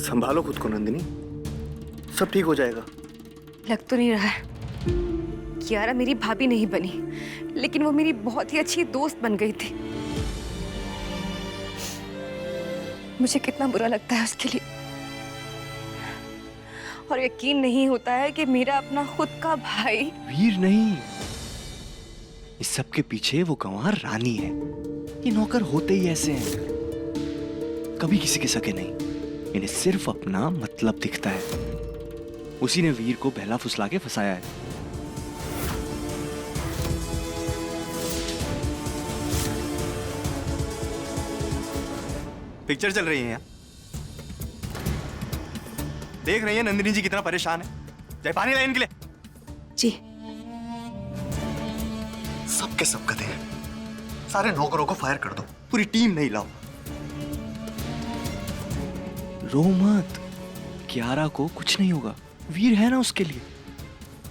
संभालो खुद को नंदिनी, सब ठीक हो जाएगा। लग तो नहीं रहा है। कियारा मेरी भाभी नहीं बनी, लेकिन वो मेरी बहुत ही अच्छी दोस्त बन गई थी। मुझे कितना बुरा लगता है उसके लिए, और यकीन नहीं होता है कि मेरा अपना खुद का भाई। वीर नहीं, इस सब के पीछे वो गंवार रानी है। ये नौकर होते ही ऐसे हैं, कभी किसी के सके नहीं। इन्हें सिर्फ अपना मतलब दिखता है। उसी ने वीर को बहला फुसला के फंसाया है। पिक्चर चल रही है यहाँ, देख रही है नंदिनी जी कितना परेशान है। जाए पानी लाए इनके लिए। जी। सबके सब गधे हैं, सारे नौकरों को फायर कर दो, पूरी टीम नहीं लाओ। रो मत, कियारा को कुछ नहीं होगा। वीर है ना उसके लिए,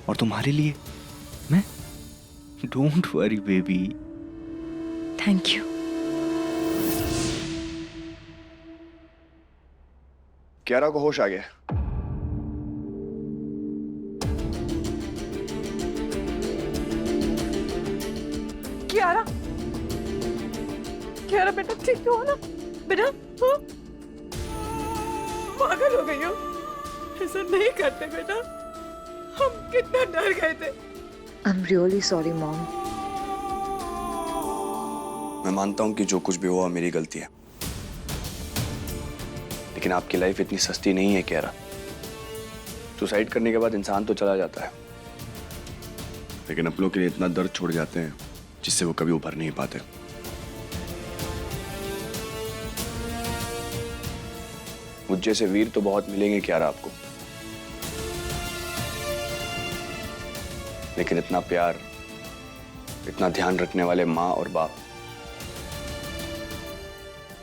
और तुम्हारे लिए मैं। Don't worry baby. Thank you. Kiara को होश आ गया। कियारा, कियारा बेटा ठीक तो हो ना बेटा? हाँ? पागल हो गई हो? ऐसा नहीं करते बेटा, हम कितना डर गए थे। I'm really sorry, Mom. मैं मानता हूं कि जो कुछ भी हुआ मेरी गलती है, लेकिन आपकी लाइफ इतनी सस्ती नहीं है कियारा। सुसाइड करने के बाद इंसान तो चला जाता है, लेकिन अपनों के लिए इतना दर्द छोड़ जाते हैं जिससे वो कभी उभर नहीं पाते। मुझ जैसे वीर तो बहुत मिलेंगे कियारा आपको, लेकिन इतना प्यार, इतना ध्यान रखने वाले माँ और बाप,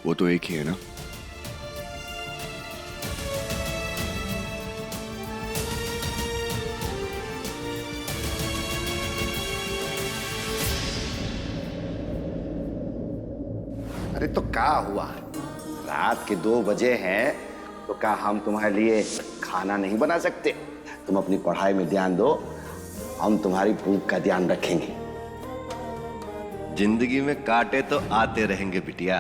वो तो एक ही है ना। अरे तो क्या हुआ, रात के 2 बजे हैं तो क्या हम तुम्हारे लिए खाना नहीं बना सकते? तुम अपनी पढ़ाई में ध्यान दो, हम तुम्हारी भूख का ध्यान रखेंगे। जिंदगी में कांटे तो आते रहेंगे बिटिया,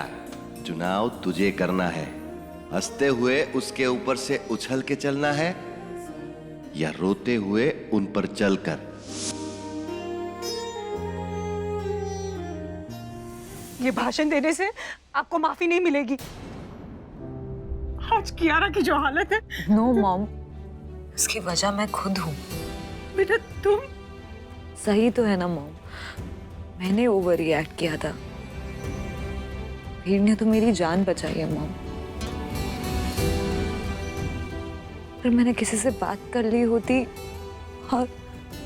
चुनाव तुझे करना है। हंसते हुए उसके ऊपर से उछल के चलना है या रोते हुए उन पर चलकर। ये भाषण देने से आपको माफी नहीं मिलेगी। आज कियारा की जो हालत है। No, Mom. उसकी वजह मैं खुद हूँ। बेटा तुम सही तो है ना मॉम, मैंने ओवर रिएक्ट किया था। वीर ने तो मेरी जान बचाई है मॉम। पर मैंने किसी से बात कर ली होती और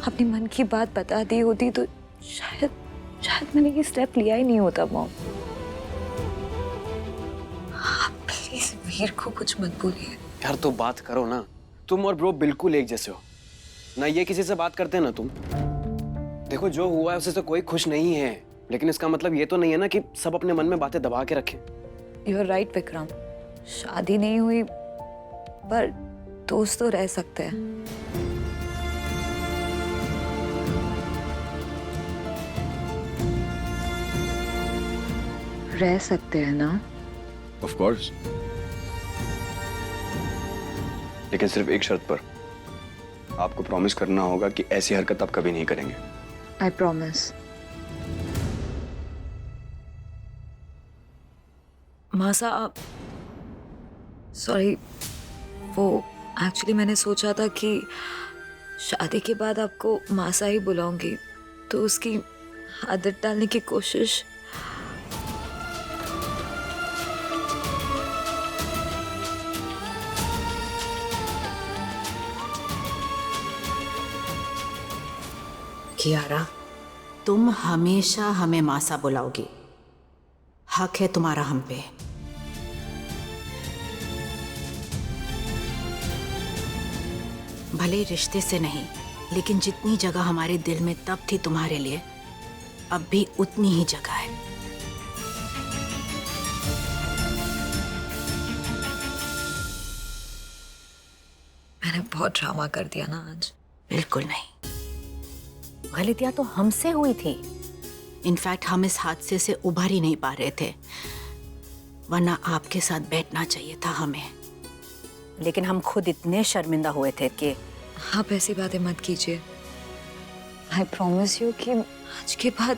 अपने मन की बात बता दी होती तो शायद मैंने ये स्टेप लिया ही नहीं होता मॉम। आप प्लीज वीर को कुछ मत बोलिए। यार तो बात करो ना, तुम और ब्रो बिल्कुल एक जैसे हो ना। ये किसी से बात करते ना तुम। देखो जो हुआ है उससे तो कोई खुश नहीं है, लेकिन इसका मतलब ये तो नहीं है ना कि सब अपने मन में बातें दबा के रखें। यू आर राइट विक्रम, शादी नहीं हुई पर दोस्त तो रह सकते हैं। रह सकते हैं ना? ऑफ कोर्स, लेकिन सिर्फ एक शर्त पर। आपको प्रॉमिस करना होगा कि ऐसी हरकत आप कभी नहीं करेंगे। I promise. मासा आप सॉरी, वो एक्चुअली मैंने सोचा था कि शादी के बाद आपको मासा ही बुलाऊंगी, तो उसकी आदत डालने की कोशिश। कियारा, तुम हमेशा हमें मासा बुलाओगी, हक है तुम्हारा हम पे। भले रिश्ते से नहीं, लेकिन जितनी जगह हमारे दिल में तब थी तुम्हारे लिए, अब भी उतनी ही जगह है। मैंने बहुत ड्रामा कर दिया ना आज। बिल्कुल नहीं, गलतियां तो हमसे हुई थी। इनफैक्ट हम इस हादसे से उभर ही नहीं पा रहे थे, वरना आपके साथ बैठना चाहिए था हमें। लेकिन हम खुद इतने शर्मिंदा हुए थे कि आप ऐसी बातें मत कीजिए। आई प्रॉमिस यू कि आज के बाद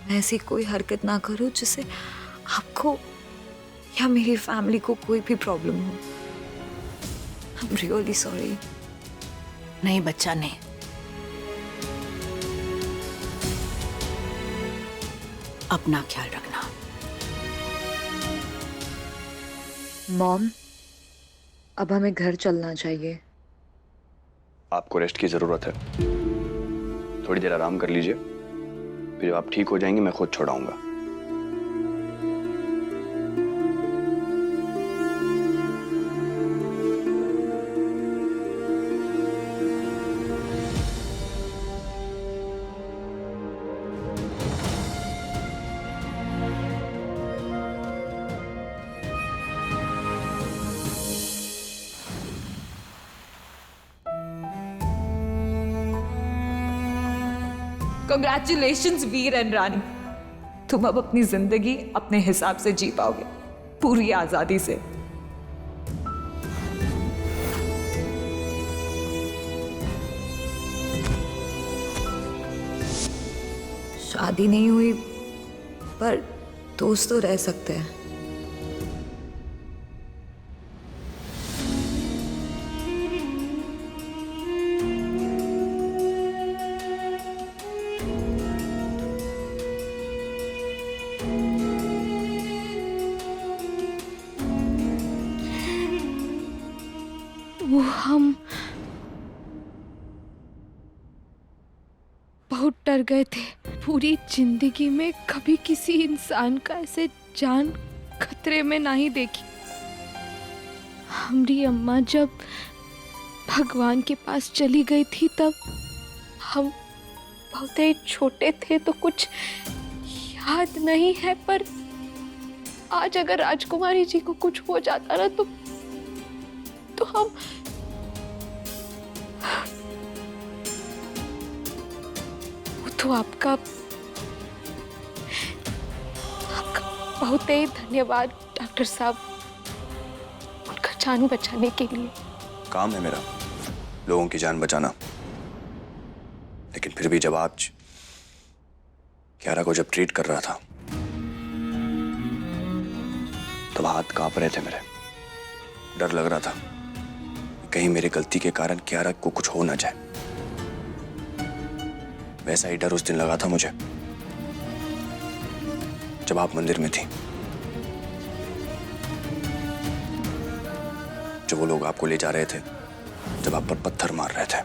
मैं ऐसी कोई हरकत ना करूं जिससे आपको या मेरी फैमिली को कोई भी प्रॉब्लम हो। I am really sorry. नहीं बच्चा, नहीं। अपना ख्याल रखना। मॉम, अब हमें घर चलना चाहिए। आपको रेस्ट की जरूरत है, थोड़ी देर आराम कर लीजिए, फिर जब आप ठीक हो जाएंगे मैं खुद छोड़ाऊंगा। Congratulations वीर एंड रानी, तुम अब अपनी जिंदगी अपने हिसाब से जी पाओगे, पूरी आजादी से। शादी नहीं हुई पर दोस्त तो रह सकते हैं। वो हम बहुत डर गए थे। पूरी जिंदगी में कभी किसी इंसान का ऐसे जान खतरे में नहीं देखी। हमारी अम्मा जब भगवान के पास चली गई थी तब हम बहुत ही छोटे थे तो कुछ याद नहीं है, पर आज अगर राजकुमारी जी को कुछ हो जाता ना तो हम तो आपका बहुत ही धन्यवाद डॉक्टर साहब, उनका जान बचाने के लिए। काम है मेरा लोगों की जान बचाना, लेकिन फिर भी जब आप क्यारा को जब ट्रीट कर रहा था तब हाथ कांप रहे थे मेरे, डर लग रहा था कहीं मेरी गलती के कारण क्यारा को कुछ हो ना जाए। वैसा ही डर उस दिन लगा था मुझे जब आप मंदिर में थी, जब वो लोग आपको ले जा रहे थे, जब आप पर पत्थर मार रहे थे।